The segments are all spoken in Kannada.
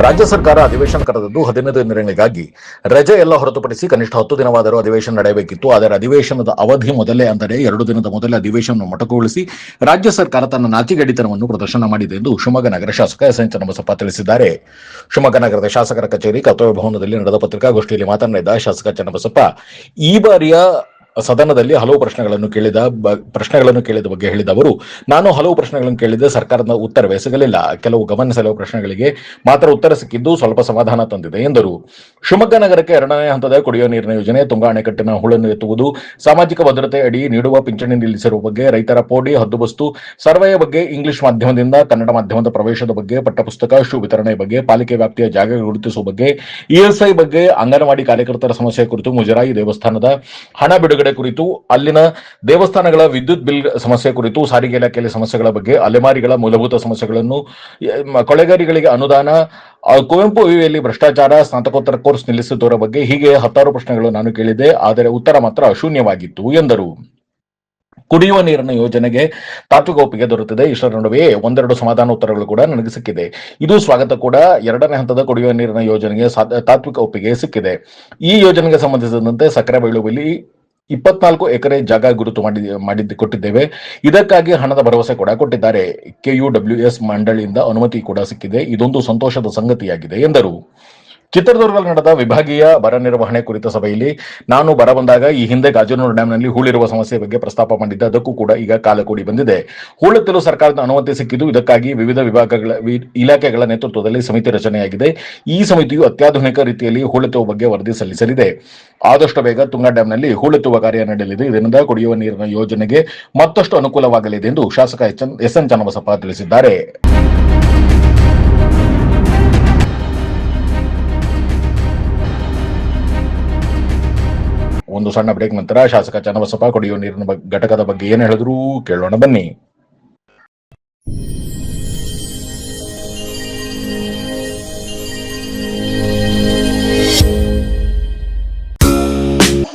ರಾಜ್ಯ ಸರ್ಕಾರ ಅಧಿವೇಶನ ಕರೆದದ್ದು 15 ದಿನಗಳಿಗಾಗಿ. ರಜೆ ಎಲ್ಲ ಹೊರತುಪಡಿಸಿ ಕನಿಷ್ಠ 10 ದಿನವಾದರೂ ಅಧಿವೇಶನ ನಡೆಯಬೇಕಿತ್ತು. ಆದರೆ ಅಧಿವೇಶನದ ಅವಧಿ ಮೊದಲೇ ಅಂದರೆ 2 ದಿನದ ಮೊದಲೇ ಅಧಿವೇಶನವನ್ನು ಮೊಟಕುಗೊಳಿಸಿ ರಾಜ್ಯ ಸರ್ಕಾರ ತನ್ನ ನಾಚಿಗೇಡಿತನವನ್ನು ಪ್ರದರ್ಶನ ಮಾಡಿದೆ ಎಂದು ಶಿವಮೊಗ್ಗ ನಗರ ಶಾಸಕ ಎಸ್.ಎನ್. ಚನ್ನಬಸಪ್ಪ ತಿಳಿಸಿದ್ದಾರೆ. ಶಿವಮೊಗ್ಗ ನಗರದ ಶಾಸಕರ ಕಚೇರಿ ಕರ್ತವ್ಯ ಭವನದಲ್ಲಿ ನಡೆದ ಪತ್ರಿಕಾಗೋಷ್ಠಿಯಲ್ಲಿ ಮಾತನಾಡಿದ ಶಾಸಕ ಚನ್ನಬಸಪ್ಪ, ಈ ಬಾರಿಯ ಸದನದಲ್ಲಿ ಹಲವು ಪ್ರಶ್ನೆಗಳನ್ನು ಕೇಳಿದ ಬಗ್ಗೆ ಹೇಳಿದ ಅವರು, ನಾನು ಹಲವು ಪ್ರಶ್ನೆಗಳನ್ನು ಕೇಳಿದ್ದೆ, ಸರ್ಕಾರದ ಉತ್ತರವೇ ಸಿಗಲಿಲ್ಲ. ಕೆಲವು ಗಮನಿಸಲು ಪ್ರಶ್ನೆಗಳಿಗೆ ಮಾತ್ರ ಉತ್ತರ ಸಿಕ್ಕಿದ್ದು ಸ್ವಲ್ಪ ಸಮಾಧಾನ ತಂದಿದೆ ಎಂದರು. ಶಿವಮೊಗ್ಗ ನಗರಕ್ಕೆ 2ನೇ ಹಂತದ ಕುಡಿಯುವ ನೀರಿನ ಯೋಜನೆ, ತುಂಗಾ ಅಣೆಕಟ್ಟಿನ ಹೂಳನ್ನು ಎತ್ತುವುದು, ಸಾಮಾಜಿಕ ಭದ್ರತೆ ಅಡಿ ನೀಡುವ ಪಿಂಚಣಿ ನಿಲ್ಲಿಸಿರುವ ಬಗ್ಗೆ, ರೈತರ ಪೋಡಿ ಹದ್ದುಬಸ್ತು ಸರ್ವೆಯ ಬಗ್ಗೆ, ಇಂಗ್ಲಿಷ್ ಮಾಧ್ಯಮದಿಂದ ಕನ್ನಡ ಮಾಧ್ಯಮದ ಪ್ರವೇಶದ ಬಗ್ಗೆ, ಪಠ್ಯಪುಸ್ತಕ ಶೂ ವಿತರಣೆ ಬಗ್ಗೆ, ಪಾಲಿಕೆ ವ್ಯಾಪ್ತಿಯ ಜಾಗ ಗುರುತಿಸುವ ಬಗ್ಗೆ, ಇಎಸ್ಐ ಬಗ್ಗೆ, ಅಂಗನವಾಡಿ ಕಾರ್ಯಕರ್ತರ ಸಮಸ್ಯೆ ಕುರಿತು, ಮುಜರಾಯಿ ದೇವಸ್ಥಾನದ ಹಣ ಬಿಡುಗಡೆ ಕುರಿತು, ಅಲ್ಲಿನ ದೇವಸ್ಥಾನಗಳ ವಿದ್ಯುತ್ ಬಿಲ್ ಸಮಸ್ಯೆ ಕುರಿತು, ಸಾರಿಗೆ ಇಲಾಖೆಯಲ್ಲಿ ಸಮಸ್ಯೆಗಳ ಬಗ್ಗೆ, ಅಲೆಮಾರಿಗಳ ಮೂಲಭೂತ ಸಮಸ್ಯೆಗಳನ್ನು, ಕೊಳೆಗಾರಿಗಳಿಗೆ ಅನುದಾನ, ಕುವೆಂಪು ವಿವಿಯಲ್ಲಿ ಭ್ರಷ್ಟಾಚಾರ, ಸ್ನಾತಕೋತ್ತರ ಕೋರ್ಸ್ ನಿಲ್ಲಿಸಿದವರ ಬಗ್ಗೆ, ಹೀಗೆ 10 ಪ್ರಶ್ನೆಗಳು ನಾನು ಕೇಳಿದ್ದೆ. ಆದರೆ ಉತ್ತರ ಮಾತ್ರ ಶೂನ್ಯವಾಗಿತ್ತು ಎಂದರು. ಕುಡಿಯುವ ನೀರಿನ ಯೋಜನೆಗೆ ತಾತ್ವಿಕ ಒಪ್ಪಿಗೆ ದೊರೆತಿದೆ. ಇಷ್ಟರ ನಡುವೆಯೇ ಒಂದೆರಡು ಸಮಾಧಾನ ಉತ್ತರಗಳು ಕೂಡ ನನಗೆ ಸಿಕ್ಕಿದೆ. ಇದು ಸ್ವಾಗತ ಕೂಡ. 2ನೇ ಹಂತದ ಕುಡಿಯುವ ನೀರಿನ ಯೋಜನೆಗೆ ತಾತ್ವಿಕ ಒಪ್ಪಿಗೆ ಸಿಕ್ಕಿದೆ. ಈ ಯೋಜನೆಗೆ ಸಂಬಂಧಿಸಿದಂತೆ ಸಕ್ಕರೆಬೈಲುವಿಲಿ 24 ಎಕರೆ ಜಾಗ ಗುರುತು ಕೊಟ್ಟಿದ್ದೇವೆ. ಇದಕ್ಕಾಗಿ ಹಣದ ಭರವಸೆ ಕೂಡ ಕೊಟ್ಟಿದ್ದಾರೆ. KUWS ಮಂಡಳಿಯಿಂದ ಅನುಮತಿ ಕೂಡ ಸಿಕ್ಕಿದೆ. ಇದೊಂದು ಸಂತೋಷದ ಸಂಗತಿಯಾಗಿದೆ ಎಂದರು. ಚಿತ್ರದುರ್ಗದಲ್ಲಿ ನಡೆದ ವಿಭಾಗೀಯ ಬರ ನಿರ್ವಹಣೆ ಕುರಿತ ಸಭೆಯಲ್ಲಿ ನಾನು ಬರ ಬಂದಾಗ ಈ ಹಿಂದೆ ಗಾಜನೂರು ಡ್ಯಾಂನಲ್ಲಿ ಹೂಳಿರುವ ಸಮಸ್ಯೆ ಬಗ್ಗೆ ಪ್ರಸ್ತಾಪ ಮಾಡಿದ್ದೆ. ಅದಕ್ಕೂ ಕೂಡ ಈಗ ಕಾಲ ಕೂಡಿ ಬಂದಿದೆ. ಹೂಳೆತ್ತಲು ಸರ್ಕಾರದ ಅನುಮತಿ ಸಿಕ್ಕಿದ್ದು. ಇದಕ್ಕಾಗಿ ವಿವಿಧ ಇಲಾಖೆಗಳ ನೇತೃತ್ವದಲ್ಲಿ ಸಮಿತಿ ರಚನೆಯಾಗಿದೆ. ಈ ಸಮಿತಿಯು ಅತ್ಯಾಧುನಿಕ ರೀತಿಯಲ್ಲಿ ಹೂಳೆತ್ತುವ ಬಗ್ಗೆ ವರದಿ ಸಲ್ಲಿಸಲಿದೆ. ಆದಷ್ಟು ಬೇಗ ತುಂಗಾ ಡ್ಯಾಂನಲ್ಲಿ ಹೂಳೆತ್ತುವ ಕಾರ್ಯ ನಡೆಯಲಿದೆ. ಇದರಿಂದ ಕುಡಿಯುವ ನೀರಿನ ಯೋಜನೆಗೆ ಮತ್ತಷ್ಟು ಅನುಕೂಲವಾಗಲಿದೆ ಎಂದು ಶಾಸಕ ಎಸ್.ಎನ್. ಚನ್ನಬಸಪ್ಪ ತಿಳಿಸಿದ್ದಾರೆ. ಒಂದು ಸಣ್ಣ ಬ್ರೇಕ್ ನಂತರ ಶಾಸಕ ಚನ್ನಬಸಪ್ಪ ಕುಡಿಯುವ ನೀರಿನ ಘಟಕದ ಬಗ್ಗೆ ಏನು ಹೇಳಿದ್ರು ಕೇಳೋಣ ಬನ್ನಿ.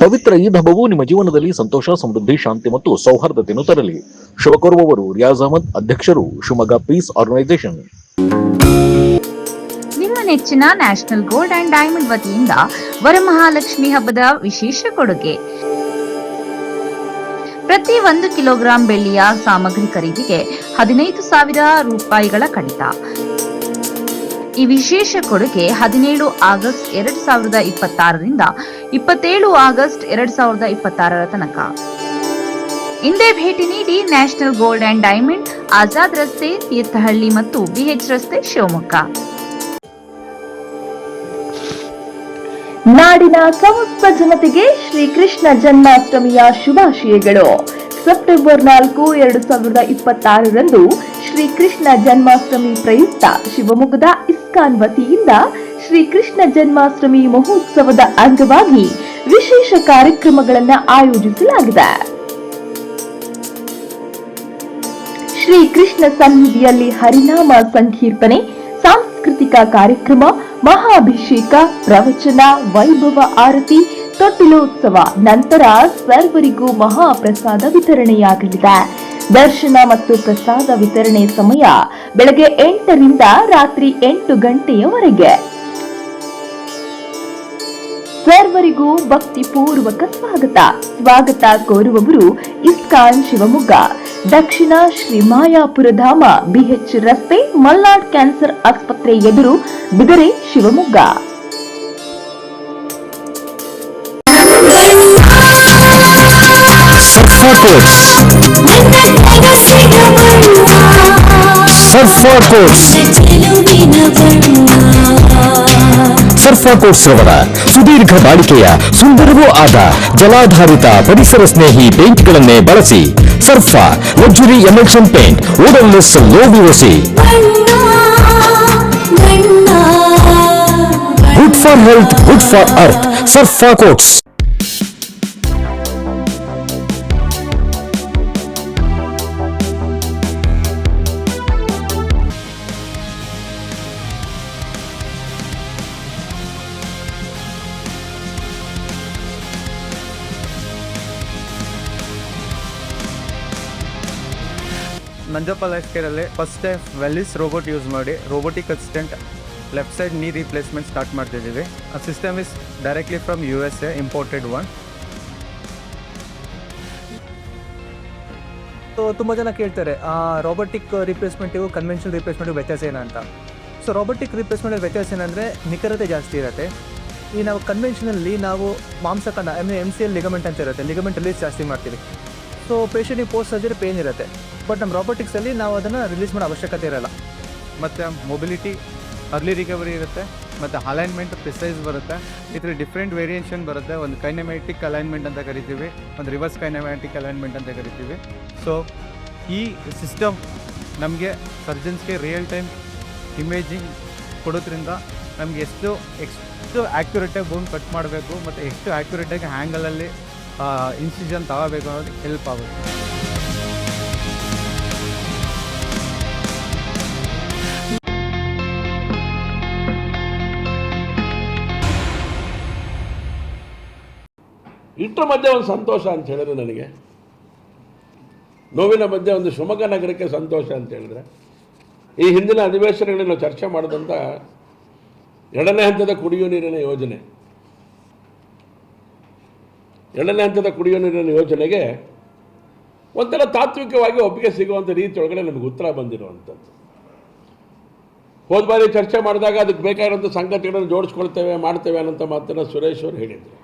ಪವಿತ್ರ ಈದ್ ಹಬ್ಬವು ನಿಮ್ಮ ಜೀವನದಲ್ಲಿ ಸಂತೋಷ, ಸಮೃದ್ಧಿ, ಶಾಂತಿ ಮತ್ತು ಸೌಹಾರ್ದತೆಯನ್ನು ತರಲಿ. ಶುಭ ಕೋರುವವರು ರಿಯಾಜ್ ಅಹಮದ್, ಅಧ್ಯಕ್ಷರು, ಶಿವಮೊಗ್ಗ ಪೀಸ್ ಆರ್ಗನೈಸೇಷನ್. ನಿಮ್ಮ ನೆಚ್ಚಿನ ನ್ಯಾಷನಲ್ ಗೋಲ್ಡ್ ಅಂಡ್ ಡೈಮಂಡ್ ವತಿಯಿಂದ ವರಮಹಾಲಕ್ಷ್ಮಿ ಹಬ್ಬದ ವಿಶೇಷ ಕೊಡುಗೆ. ಪ್ರತಿ 1 ಕಿಲೋಗ್ರಾಂ ಬೆಳ್ಳಿಯ ಸಾಮಗ್ರಿ ಖರೀದಿಗೆ 15,000 ರೂಪಾಯಿಗಳ ಕಡಿತ. ಈ ವಿಶೇಷ ಕೊಡುಗೆ 17 ಆಗಸ್ಟ್ 2026ರಿಂದ 27 ಆಗಸ್ಟ್ 2026 ತನಕ. ಇಂದೇ ಭೇಟಿ ನೀಡಿ. National gold and diamond, Azad ರಸ್ತೆ, ತೀರ್ಥಹಳ್ಳಿ ಮತ್ತು BH ರಸ್ತೆ, ಶಿವಮೊಗ್ಗ. ನಾಡಿನ ಸಮಸ್ತ ಜನತೆಗೆ ಶ್ರೀಕೃಷ್ಣ ಜನ್ಮಾಷ್ಟಮಿಯ ಶುಭಾಶಯಗಳು. ಸೆಪ್ಟೆಂಬರ್ 4, 2026ರಂದು ಶ್ರೀಕೃಷ್ಣ ಜನ್ಮಾಷ್ಟಮಿ ಪ್ರಯುಕ್ತ ಶಿವಮೊಗ್ಗದ ಇಸ್ಕಾನ್ ವತಿಯಿಂದ ಶ್ರೀಕೃಷ್ಣ ಜನ್ಮಾಷ್ಟಮಿ ಮಹೋತ್ಸವದ ಅಂಗವಾಗಿ ವಿಶೇಷ ಕಾರ್ಯಕ್ರಮಗಳನ್ನು ಆಯೋಜಿಸಲಾಗಿದೆ. ಶ್ರೀಕೃಷ್ಣ ಸನ್ನಿಧಿಯಲ್ಲಿ ಹರಿನಾಮ ಸಂಕೀರ್ತನೆ, ಸಾಂಸ್ಕೃತಿಕ ಕಾರ್ಯಕ್ರಮ, ಮಹಾಭಿಷೇಕ, ಪ್ರವಚನ, ವೈಭವ ಆರತಿ, ತೊಟ್ಟಿಲೋತ್ಸವ, ನಂತರ ಸರ್ವರಿಗೂ ಮಹಾಪ್ರಸಾದ ವಿತರಣೆಯಾಗಲಿದೆ. ದರ್ಶನ ಮತ್ತು ಪ್ರಸಾದ ವಿತರಣೆ ಸಮಯ ಬೆಳಗ್ಗೆ 8ರಿಂದ ರಾತ್ರಿ 8 ಗಂಟೆಯವರೆಗೆ. ಸರ್ವರಿಗೂ ಭಕ್ತಿಪೂರ್ವಕ ಸ್ವಾಗತ ಕೋರುವವರು ಇಸ್ಕಾನ್ ಶಿವಮೊಗ್ಗ, ದಕ್ಷಿಣ ಶ್ರೀ ಮಾಯಾಪುರಧಾಮ, BH ರಸ್ತೆ, ಮಲ್ನಾಡ್ ಕ್ಯಾನ್ಸರ್ ಆಸ್ಪತ್ರೆ ಎದುರು, ಬಿದರೆ, ಶಿವಮೊಗ್ಗ. ಸರ್ಫಾ ಕೋಟ್ಸ್ ರವರ ಸುದೀರ್ಘ ಬಾಳಿಕೆಯ ಸುಂದರವೂ ಆದ ಜಲಾಧಾರಿತ ಪರಿಸರ ಸ್ನೇಹಿ ಪೇಂಟ್ಗಳನ್ನೇ ಬಳಸಿ. Surfa luxury emulsion paint, odourless, low VOC, good for health, good for earth. Surfa coats. Nanjappa life ಕೇರಲ್ಲಿ first time Velys robot use ಮಾಡಿ robotic assistant left side knee replacement start ಮಾಡ್ತಿದ್ದೀವಿ. ಆ system is directly from USA imported one. So ತುಂಬ ಜನ ಕೇಳ್ತಾರೆ ರೋಬೋಟಿಕ್ ರಿಪ್ಲೇಸ್ಮೆಂಟಿಗೂ ಕನ್ವೆನ್ಷನಲ್ ರಿಪ್ಲೇಸ್ಮೆಂಟಿಗೂ ವ್ಯತ್ಯಾಸ ಏನಂತ. ಸೊ ರೋಬೋಟಿಕ್ ರಿಪ್ಲೇಸ್ಮೆಂಟ್ ವ್ಯತ್ಯಾಸ ಏನಂದರೆ ನಿಖರತೆ ಜಾಸ್ತಿ ಇರುತ್ತೆ. ಈ ನಾವು ಕನ್ವೆನ್ಷನಲ್ಲಿ ನಾವು ಮಾಂಸಖಂಡ MCL ಲಿಗಮೆಂಟ್ ಅಂತ ಇರುತ್ತೆ, ಲಿಗಮೆಂಟ್ ರಿಲೀಸ್ ಜಾಸ್ತಿ ಮಾಡ್ತೀವಿ. ಸೊ ಪೇಷಂಟಿಗೆ ಪೋಸ್ಟ್ ಸರ್ಜರಿ ಪೇನ್ ಇರುತ್ತೆ. ಬಟ್ ನಮ್ಮ ರೋಬೋಟಿಕ್ಸಲ್ಲಿ ನಾವು ಅದನ್ನು ರಿಲೀಸ್ ಮಾಡೋ ಅವಶ್ಯಕತೆ ಇರೋಲ್ಲ. ಮತ್ತು ಮೊಬಿಲಿಟಿ, ಅರ್ಲಿ ರಿಕವರಿ ಇರುತ್ತೆ, ಮತ್ತು ಅಲೈನ್ಮೆಂಟ್ ಪ್ರಿಸೈಸ್ ಬರುತ್ತೆ. ಇದರಲ್ಲಿ ಡಿಫ್ರೆಂಟ್ ವೇರಿಯೇಷನ್ ಬರುತ್ತೆ. ಒಂದು ಕೈನೆಮ್ಯಾಟಿಕ್ ಅಲೈನ್ಮೆಂಟ್ ಅಂತ ಕರಿತೀವಿ, ಒಂದು ರಿವರ್ಸ್ ಕೈನೆಮ್ಯಾಟಿಕ್ ಅಲೈನ್ಮೆಂಟ್ ಅಂತ ಕರಿತೀವಿ. ಸೊ ಈ ಸಿಸ್ಟಮ್ ನಮಗೆ ಸರ್ಜನ್ಸ್ಗೆ ರಿಯಲ್ ಟೈಮ್ ಇಮೇಜಿಂಗ್ ಕೊಡೋದ್ರಿಂದ ನಮಗೆ ಎಷ್ಟು ಆ್ಯಕ್ಯುರೇಟಾಗಿ ಬೋನ್ ಕಟ್ ಮಾಡಬೇಕು ಮತ್ತು ಎಷ್ಟು ಆ್ಯಕ್ಯುರೇಟಾಗಿ ಹ್ಯಾಂಗಲಲ್ಲಿ ಇನ್ಸಿಷನ್ ತಗೋಬೇಕು ಅನ್ನೋದಕ್ಕೆ ಹೆಲ್ಪ್ ಆಗುತ್ತೆ. ಇಷ್ಟರ ಮಧ್ಯೆ ಒಂದು ಸಂತೋಷ ಅಂತ ಹೇಳಿದ್ರೆ, ನನಗೆ ನೋವಿನ ಮಧ್ಯೆ ಒಂದು ಶಿವಮೊಗ್ಗ ನಗರಕ್ಕೆ ಸಂತೋಷ ಅಂತ ಹೇಳಿದ್ರೆ, ಈ ಹಿಂದಿನ ಅಧಿವೇಶನಗಳಲ್ಲಿ ನಾವು ಚರ್ಚೆ ಮಾಡಿದಂಥ 2ನೇ ಹಂತದ ಕುಡಿಯುವ ನೀರಿನ ಯೋಜನೆ, 2ನೇ ಹಂತದ ಕುಡಿಯುವ ನೀರಿನ ಯೋಜನೆಗೆ ಒಂಥರ ತಾತ್ವಿಕವಾಗಿ ಒಪ್ಪಿಗೆ ಸಿಗುವಂಥ ರೀತಿಯೊಳಗಡೆ ನಮಗೆ ಉತ್ತರ ಬಂದಿರುವಂಥದ್ದು. ಹೋದ ಬಾರಿ ಚರ್ಚೆ ಮಾಡಿದಾಗ ಅದಕ್ಕೆ ಬೇಕಾಗಿರೋಂಥ ಸಂಗತಿಗಳನ್ನು ಜೋಡಿಸ್ಕೊಳ್ತೇವೆ, ಮಾಡ್ತೇವೆ ಅನ್ನೋಂಥ ಮಾತನ್ನು ಸುರೇಶ್ ಅವರು ಹೇಳಿದರು.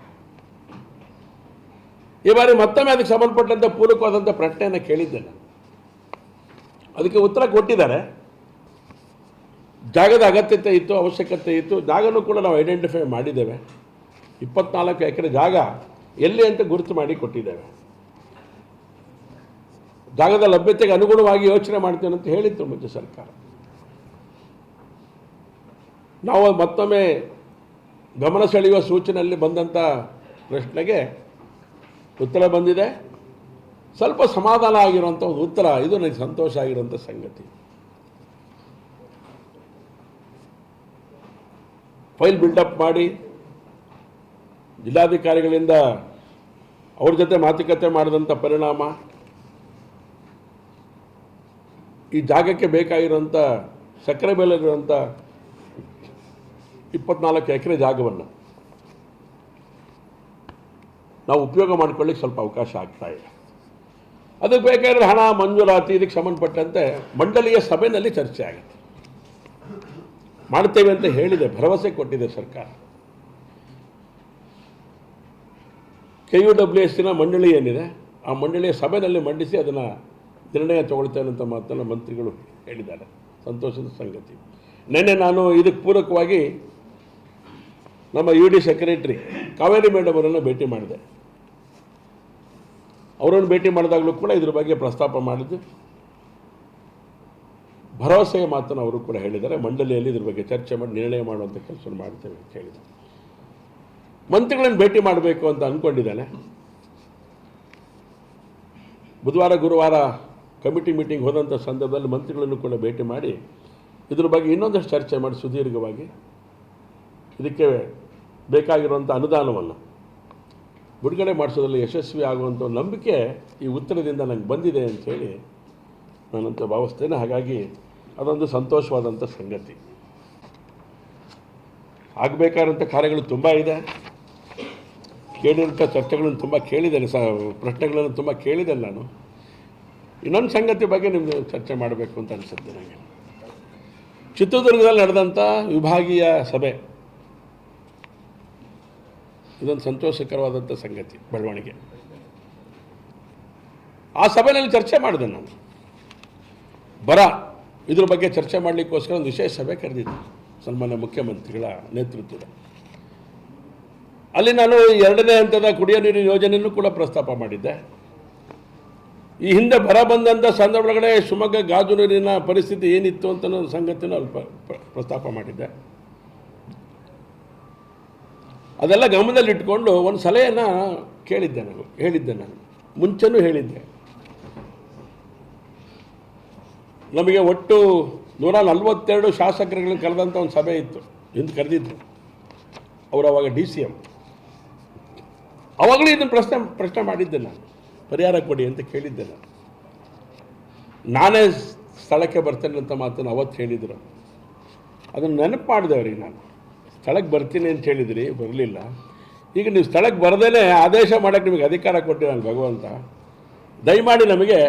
ಈ ಬಾರಿ ಮತ್ತೊಮ್ಮೆ ಅದಕ್ಕೆ ಸಂಬಂಧಪಟ್ಟಂಥ ಪೂರಕವಾದಂಥ ಪ್ರಶ್ನೆಯನ್ನು ಕೇಳಿದ್ದೆ ನಾನು. ಅದಕ್ಕೆ ಉತ್ತರ ಕೊಟ್ಟಿದ್ದಾರೆ. ಜಾಗದ ಅಗತ್ಯತೆ ಇತ್ತು, ಅವಶ್ಯಕತೆ ಇತ್ತು. ಜಾಗನೂ ಕೂಡ ನಾವು ಐಡೆಂಟಿಫೈ ಮಾಡಿದ್ದೇವೆ. 24 ಎಕರೆ ಜಾಗ ಎಲ್ಲಿ ಅಂತ ಗುರುತು ಮಾಡಿ ಕೊಟ್ಟಿದ್ದೇವೆ. ಜಾಗದ ಲಭ್ಯತೆಗೆ ಅನುಗುಣವಾಗಿ ಯೋಚನೆ ಮಾಡ್ತೇವೆ ಅಂತ ಹೇಳಿತ್ತು ಮುಂಚೆ ಸರ್ಕಾರ. ನಾವು ಮತ್ತೊಮ್ಮೆ ಗಮನ ಸೆಳೆಯುವ ಸೂಚನೆಯಲ್ಲಿ ಬಂದಂಥ ಪ್ರಶ್ನೆಗೆ ಉತ್ತರ ಬಂದಿದೆ. ಸ್ವಲ್ಪ ಸಮಾಧಾನ ಆಗಿರುವಂಥ ಒಂದು ಉತ್ತರ. ಇದು ನನಗೆ ಸಂತೋಷ ಆಗಿರುವಂಥ ಸಂಗತಿ. ಫೈಲ್ ಬಿಲ್ಡಪ್ ಮಾಡಿ ಜಿಲ್ಲಾಧಿಕಾರಿಗಳಿಂದ ಅವ್ರ ಜೊತೆ ಮಾತುಕತೆ ಮಾಡಿದಂಥ ಪರಿಣಾಮ ಈ ಜಾಗಕ್ಕೆ ಬೇಕಾಗಿರುವಂಥ ಸಕ್ಕರೆಬೆಲೆಗಿರುವಂಥ 24 ಎಕರೆ ಜಾಗವನ್ನು ನಾವು ಉಪಯೋಗ ಮಾಡ್ಕೊಳ್ಳಿಕ್ಕೆ ಸ್ವಲ್ಪ ಅವಕಾಶ ಆಗ್ತಾ ಇದೆ. ಅದಕ್ಕೆ ಬೇಕಾಗಿರೋ ಹಣ ಮಂಜೂರಾತಿ ಇದಕ್ಕೆ ಸಂಬಂಧಪಟ್ಟಂತೆ ಮಂಡಳಿಯ ಸಭೆಯಲ್ಲಿ ಚರ್ಚೆ ಆಗುತ್ತೆ. ಮಾಡ್ತೇವೆ ಅಂತ ಹೇಳಿದೆ, ಭರವಸೆ ಕೊಟ್ಟಿದೆ ಸರ್ಕಾರ. KUWSನ ಮಂಡಳಿ ಏನಿದೆ, ಆ ಮಂಡಳಿಯ ಸಭೆಯಲ್ಲಿ ಮಂಡಿಸಿ ಅದನ್ನು ನಿರ್ಣಯ ತಗೊಳ್ತೇನೆ ಅಂತ ಮಾತನ್ನು ಮಂತ್ರಿಗಳು ಹೇಳಿದ್ದಾರೆ. ಸಂತೋಷದ ಸಂಗತಿ. ನಿನ್ನೆ ನಾನು ಇದಕ್ಕೆ ಪೂರಕವಾಗಿ ನಮ್ಮ UD ಸೆಕ್ರೆಟರಿ ಕಾವೇರಿ ಮೇಡಮ್ ಅವರನ್ನು ಭೇಟಿ ಮಾಡಿದೆ. ಅವರನ್ನು ಭೇಟಿ ಮಾಡಿದಾಗಲೂ ಕೂಡ ಇದ್ರ ಬಗ್ಗೆ ಪ್ರಸ್ತಾಪ ಮಾಡಿದ್ದು, ಭರವಸೆಯ ಮಾತನ್ನು ಅವರು ಕೂಡ ಹೇಳಿದ್ದಾರೆ. ಮಂಡಳಿಯಲ್ಲಿ ಇದ್ರ ಬಗ್ಗೆ ಚರ್ಚೆ ಮಾಡಿ ನಿರ್ಣಯ ಮಾಡುವಂಥ ಕೆಲಸ ಮಾಡ್ತೇವೆ ಅಂತ ಹೇಳಿದರು. ಮಂತ್ರಿಗಳನ್ನು ಭೇಟಿ ಮಾಡಬೇಕು ಅಂತ ಅಂದ್ಕೊಂಡಿದ್ದಾನೆ. ಬುಧವಾರ ಗುರುವಾರ ಕಮಿಟಿ ಮೀಟಿಂಗ್ ಹೋದಂಥ ಸಂದರ್ಭದಲ್ಲಿ ಮಂತ್ರಿಗಳನ್ನು ಕೂಡ ಭೇಟಿ ಮಾಡಿ ಇದ್ರ ಬಗ್ಗೆ ಇನ್ನೊಂದಷ್ಟು ಚರ್ಚೆ ಮಾಡಿ ಸುದೀರ್ಘವಾಗಿ ಇದಕ್ಕೆ ಬೇಕಾಗಿರುವಂಥ ಅನುದಾನವನ್ನು ಬಿಡುಗಡೆ ಮಾಡಿಸೋದ್ರಲ್ಲಿ ಯಶಸ್ವಿ ಆಗುವಂಥ ನಂಬಿಕೆ ಈ ಉತ್ತರದಿಂದ ನನಗೆ ಬಂದಿದೆ ಅಂಥೇಳಿ ನಾನಂತ ಭಾವಿಸ್ತೇನೆ. ಹಾಗಾಗಿ ಅದೊಂದು ಸಂತೋಷವಾದಂಥ ಸಂಗತಿ. ಆಗಬೇಕಾದಂಥ ಕಾರ್ಯಗಳು ತುಂಬ ಇದೆ. ಕೇಳಿದಂಥ ಚರ್ಚೆಗಳನ್ನು ತುಂಬ ಕೇಳಿದ್ದೇನೆ, ಪ್ರಶ್ನೆಗಳನ್ನು ತುಂಬ ಕೇಳಿದ್ದೇನೆ ನಾನು. ಇನ್ನೊಂದು ಸಂಗತಿ ಬಗ್ಗೆ ನಿಮಗೆ ಚರ್ಚೆ ಮಾಡಬೇಕು ಅಂತ ಅನಿಸುತ್ತೆ ನನಗೆ. ಚಿತ್ರದುರ್ಗದಲ್ಲಿ ನಡೆದಂಥ ವಿಭಾಗೀಯ ಸಭೆ ಇದೊಂದು ಸಂತೋಷಕರವಾದಂಥ ಸಂಗತಿ, ಬೆಳವಣಿಗೆ. ಆ ಸಭೆಯಲ್ಲಿ ಚರ್ಚೆ ಮಾಡಿದೆ ನಾನು. ಬರ ಇದ್ರ ಬಗ್ಗೆ ಚರ್ಚೆ ಮಾಡಲಿಕ್ಕೋಸ್ಕರ ಒಂದು ವಿಶೇಷ ಸಭೆ ಕರೆದಿದ್ದೆ ಸನ್ಮಾನ್ಯ ಮುಖ್ಯಮಂತ್ರಿಗಳ ನೇತೃತ್ವದ. ಅಲ್ಲಿ ನಾನು 2ನೇ ಹಂತದ ಕುಡಿಯೋ ನೀರಿನ ಯೋಜನೆಯನ್ನು ಕೂಡ ಪ್ರಸ್ತಾಪ ಮಾಡಿದ್ದೆ. ಈ ಹಿಂದೆ ಬರ ಬಂದಂಥ ಸಂದರ್ಭಗಳೇ ಶಿವಮೊಗ್ಗ ಗಾಜು ನೀರಿನ ಪರಿಸ್ಥಿತಿ ಏನಿತ್ತು ಅಂತ ಸಂಗತಿನ ಪ್ರಸ್ತಾಪ ಮಾಡಿದ್ದೆ. ಅದೆಲ್ಲ ಗಮನದಲ್ಲಿಟ್ಕೊಂಡು ಒಂದು ಸಲಹೆಯನ್ನು ಹೇಳಿದ್ದೆ ನಾನು ಮುಂಚೆನೂ ಹೇಳಿದ್ದೆ. ನಮಗೆ ಒಟ್ಟು 142 ಶಾಸಕರುಗಳನ್ನು ಕರೆದಂಥ ಒಂದು ಸಭೆ ಇತ್ತು, ಹಿಂದೆ ಕರೆದಿದ್ದು ಅವರು ಅವಾಗ DCM. ಅವಾಗಲೂ ಇದನ್ನು ಪ್ರಶ್ನೆ ಮಾಡಿದ್ದೆ ನಾನು, ಪರಿಹಾರ ಕೊಡಿ ಅಂತ ಕೇಳಿದ್ದೆ ನಾನು. ನಾನೇ ಸ್ಥಳಕ್ಕೆ ಬರ್ತೇನೆ ಅಂತ ಮಾತನ್ನು ಅವತ್ತು ಹೇಳಿದರು. ಅದನ್ನು ನೆನಪು ಮಾಡಿದೆ ಅವ್ರಿಗೆ ನಾನು. ಸ್ಥಳಕ್ಕೆ ಬರ್ತೀನಿ ಅಂತ ಹೇಳಿದಿರಿ, ಬರಲಿಲ್ಲ. ಈಗ ನೀವು ಸ್ಥಳಕ್ಕೆ ಬರದೇ ಆದೇಶ ಮಾಡೋಕ್ಕೆ ನಿಮಗೆ ಅಧಿಕಾರ ಕೊಟ್ಟಿದ್ದಾನೆ ಭಗವಂತ. ದಯಮಾಡಿ ನಮಗೆ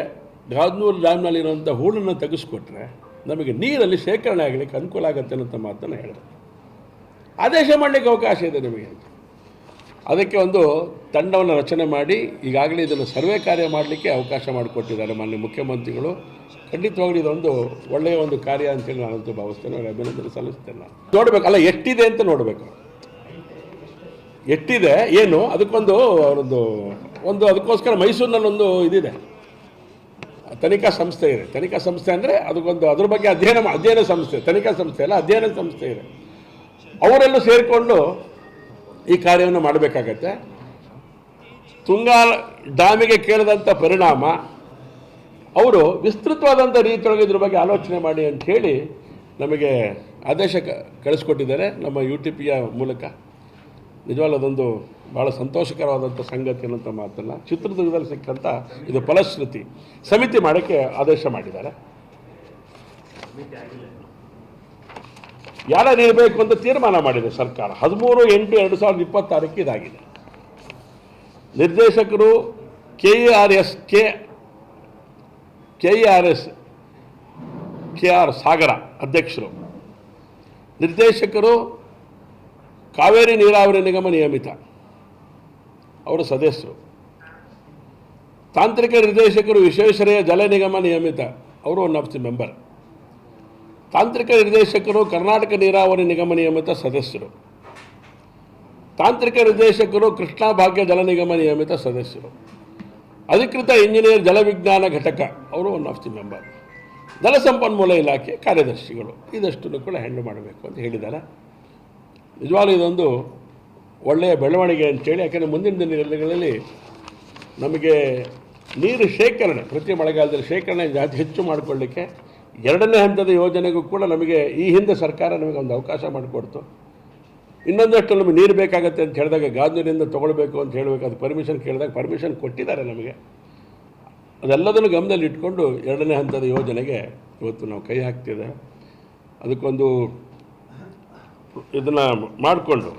ಗಾಜನೂರು ಡ್ಯಾಮ್ನಲ್ಲಿರುವಂಥ ಹೂಳನ್ನು ತೆಗೆಸ್ಕೊಟ್ರೆ ನಮಗೆ ನೀರಲ್ಲಿ ಶೇಖರಣೆ ಆಗಲಿಕ್ಕೆ ಅನುಕೂಲ ಆಗುತ್ತೆ ಅನ್ನೋ ಮಾತನ್ನು ಹೇಳಿದೆ. ಆದೇಶ ಮಾಡಲಿಕ್ಕೆ ಅವಕಾಶ ಇದೆ ನಿಮಗೆ ಅಂತ. ಅದಕ್ಕೆ ಒಂದು ತಂಡವನ್ನು ರಚನೆ ಮಾಡಿ ಈಗಾಗಲೇ ಇದನ್ನು ಸರ್ವೆ ಕಾರ್ಯ ಮಾಡಲಿಕ್ಕೆ ಅವಕಾಶ ಮಾಡಿಕೊಟ್ಟಿದ್ದಾರೆ ಮಾನ್ಯ ಮುಖ್ಯಮಂತ್ರಿಗಳು. ಖಂಡಿತವಾಗ್ಲೂ ಇದೊಂದು ಒಳ್ಳೆಯ ಒಂದು ಕಾರ್ಯ ಅಂತೇಳಿ ನಾನಂತೂ ಭಾವಿಸ್ತೇನೆ. ಅವ್ರಿಗೆ ಅಭಿನಂದನೆ ಸಲ್ಲಿಸ್ತೇನೆ. ನಾನು ನೋಡಬೇಕಲ್ಲ ಎಷ್ಟಿದೆ ಅಂತ ನೋಡಬೇಕು. ಎಷ್ಟಿದೆ ಏನು ಅದಕ್ಕೊಂದು ಒಂದು ಅದಕ್ಕೋಸ್ಕರ ಮೈಸೂರಿನಲ್ಲೊಂದು ಇದಿದೆ, ತನಿಖಾ ಸಂಸ್ಥೆ ಇದೆ. ತನಿಖಾ ಸಂಸ್ಥೆ ಅಂದರೆ ಅದಕ್ಕೊಂದು ಅದ್ರ ಬಗ್ಗೆ ಅಧ್ಯಯನ ಸಂಸ್ಥೆ, ತನಿಖಾ ಸಂಸ್ಥೆ ಅಲ್ಲ, ಅಧ್ಯಯನ ಸಂಸ್ಥೆ ಇದೆ. ಅವರೆಲ್ಲೂ ಸೇರಿಕೊಂಡು ಈ ಕಾರ್ಯವನ್ನು ಮಾಡಬೇಕಾಗತ್ತೆ. ತುಂಗಾ ಡ್ಯಾಮಿಗೆ ಕೇಳಿದಂಥ ಪರಿಣಾಮ ಅವರು ವಿಸ್ತೃತವಾದಂಥ ರೀತಿಯೊಳಗೆ ಇದ್ರ ಬಗ್ಗೆ ಆಲೋಚನೆ ಮಾಡಿ ಅಂಥೇಳಿ ನಮಗೆ ಆದೇಶ ಕಳಿಸ್ಕೊಟ್ಟಿದ್ದಾರೆ ನಮ್ಮ UTPಯ ಮೂಲಕ. ನಿಜವಾಗ್ಲೂ ಅದೊಂದು ಭಾಳ ಸಂತೋಷಕರವಾದಂಥ ಸಂಗತಿ ಅನ್ನೋಂಥ ಮಾತನ್ನು ಚಿತ್ರದುರ್ಗದಲ್ಲಿ ಸಿಕ್ಕಂಥ ಇದು ಫಲಶ್ರುತಿ ಸಮಿತಿ ಮಾಡೋಕ್ಕೆ ಆದೇಶ ಮಾಡಿದ್ದಾರೆ. ಯಾರು ಇರಬೇಕು ಅಂತ ತೀರ್ಮಾನ ಮಾಡಿದೆ ಸರ್ಕಾರ. 13/8/2026 ಇದಾಗಿದೆ. ನಿರ್ದೇಶಕರು KERS KR ಸಾಗರ ಅಧ್ಯಕ್ಷರು, ನಿರ್ದೇಶಕರು ಕಾವೇರಿ ನೀರಾವರಿ ನಿಗಮ ನಿಯಮಿತ ಅವರು ಸದಸ್ಯರು, ತಾಂತ್ರಿಕ ನಿರ್ದೇಶಕರು ವಿಶ್ವೇಶ್ವರಯ್ಯ ಜಲ ನಿಗಮ ನಿಯಮಿತ ಅವರು 1 ಆಫ್ ದಿ ಮೆಂಬರ್, ತಾಂತ್ರಿಕ ನಿರ್ದೇಶಕರು ಕರ್ನಾಟಕ ನೀರಾವರಿ ನಿಗಮ ನಿಯಮಿತ ಸದಸ್ಯರು, ತಾಂತ್ರಿಕ ನಿರ್ದೇಶಕರು ಕೃಷ್ಣಾ ಭಾಗ್ಯ ಜಲ ನಿಗಮ ನಿಯಮಿತ ಸದಸ್ಯರು, ಅಧಿಕೃತ ಇಂಜಿನಿಯರ್ ಜಲವಿಜ್ಞಾನ ಘಟಕ ಅವರು 1 ಆಫ್ ದಿ ಮೆಂಬರ್, ಜಲಸಂಪನ್ಮೂಲ ಇಲಾಖೆ ಕಾರ್ಯದರ್ಶಿಗಳು. ಇದಷ್ಟನ್ನು ಕೂಡ ಹ್ಯಾಂಡಲ್ ಮಾಡಬೇಕು ಅಂತ ಹೇಳಿದ್ದಾರೆ. ನಿಜವಾಗ್ಲೂ ಇದೊಂದು ಒಳ್ಳೆಯ ಬೆಳವಣಿಗೆ ಅಂತೇಳಿ. ಯಾಕೆಂದರೆ ಮುಂದಿನ ದಿನಗಳಲ್ಲಿ ನಮಗೆ ನೀರು ಶೇಖರಣೆ ಪ್ರತಿ ಮಳೆಗಾಲದಲ್ಲಿ ಶೇಖರಣೆ ಹೆಚ್ಚು ಮಾಡಿಕೊಳ್ಳಿಕ್ಕೆ 2ನೇ ಹಂತದ ಯೋಜನೆಗೂ ಕೂಡ ನಮಗೆ ಈ ಹಿಂದೆ ಸರ್ಕಾರ ನಮಗೆ ಒಂದು ಅವಕಾಶ ಮಾಡಿಕೊಡ್ತು. ಇನ್ನೊಂದಷ್ಟು ನಮಗೆ ನೀರು ಬೇಕಾಗುತ್ತೆ ಅಂತ ಹೇಳಿದಾಗ ಗಾಜನೂರಿಂದ ತೊಗೊಳ್ಬೇಕು ಅಂತ ಹೇಳಬೇಕು, ಅದು ಪರ್ಮಿಷನ್ ಕೇಳಿದಾಗ ಪರ್ಮಿಷನ್ ಕೊಟ್ಟಿದ್ದಾರೆ ನಮಗೆ. ಅದೆಲ್ಲದನ್ನು ಗಮನದಲ್ಲಿ ಇಟ್ಕೊಂಡು 2ನೇ ಹಂತದ ಯೋಜನೆಗೆ ಇವತ್ತು ನಾವು ಕೈ ಹಾಕ್ತಿದ್ದೇವೆ. ಅದಕ್ಕೊಂದು ಇದನ್ನು ಮಾಡಿಕೊಂಡು